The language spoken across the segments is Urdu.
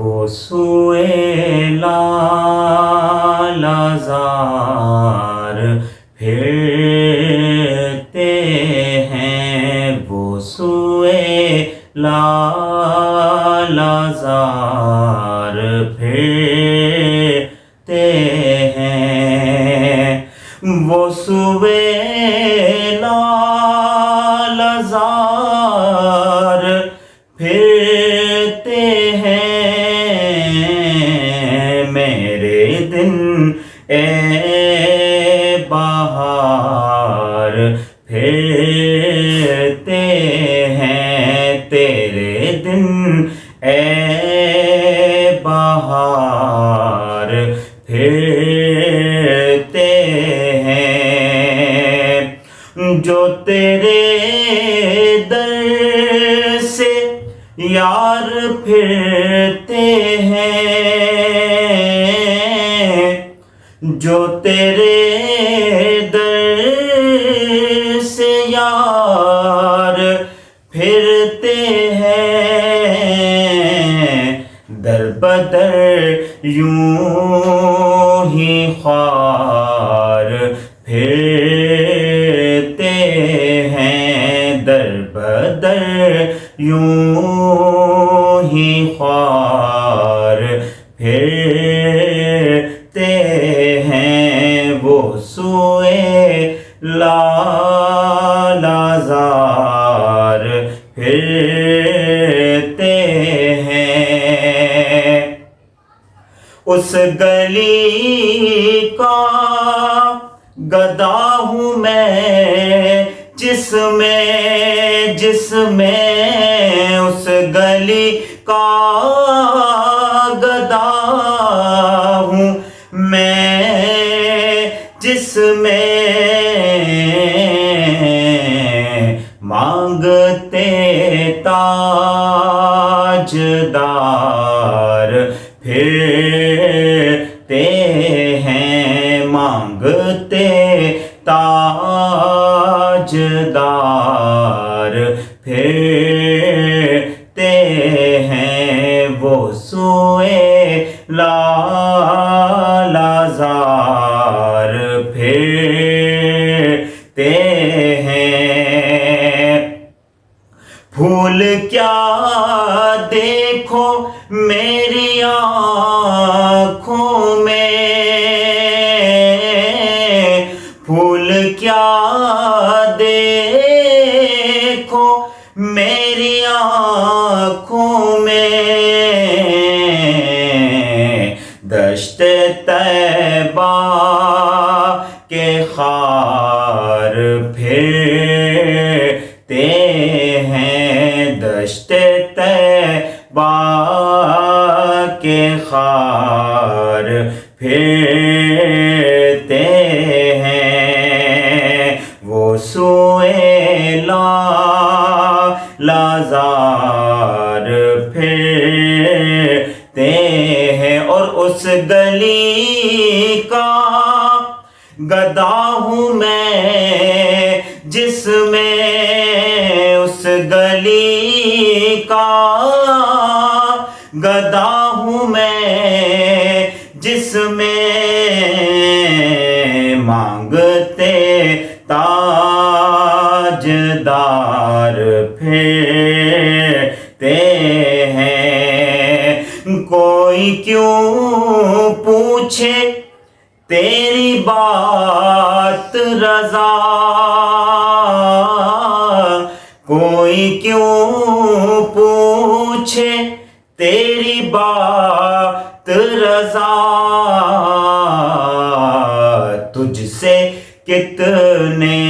وہ سوئے لالہزار پھرتے ہیں، وہ سوئے لالہزار پھرتے ہیں، وہ سوئے لالہزار پھرتے ہیں، میرے دن اے بہار پھرتے ہیں، تیرے دن اے بہار پھرتے ہیں، جو تیرے در سے یار پھرتے ہیں، جو تیرے در سے یار پھرتے ہیں، در بدر یوں ہی خوار پھرتے ہیں، در بدر یوں ہی خوار پھرتے ہیں، وہ سوئے لالہزار پھرتے ہیں، اس گلی کا گدا ہوں میں جس میں اس گلی کا گدا ہوں میں جس میں مانگتے تاجدار پھرتے ہیں، مانگتے تاجدار پھرتے ہیں، وہ سوئے لالہزار پھرتے ہیں، پھول کیا دیکھو میری آنکھوں میں، پھول کیا دیکھو میری آنکھوں میں، دشت طیبہ کے خار پھرتے ہیں، دشت طیبہ کے خار پھرتے ہیں، وہ سوئے لالہزار پھرتے ہیں، اور اس گلی کا گدا ہوں میں جس میں اس گلی کا گدا ہوں میں جس میں مانگتے تاجدار پھرتے ہیں، کوئی کیوں پوچھے تیری بات رضا، کوئی کیوں پوچھے تیری بات رضا، تجھ سے کتنے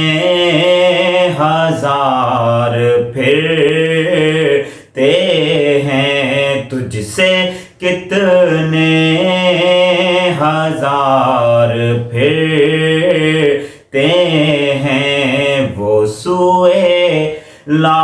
ہزار پھرتے ہیں، تجھ سے کتنے ہزار پھرتے ہیں، وہ سوئے لالہزار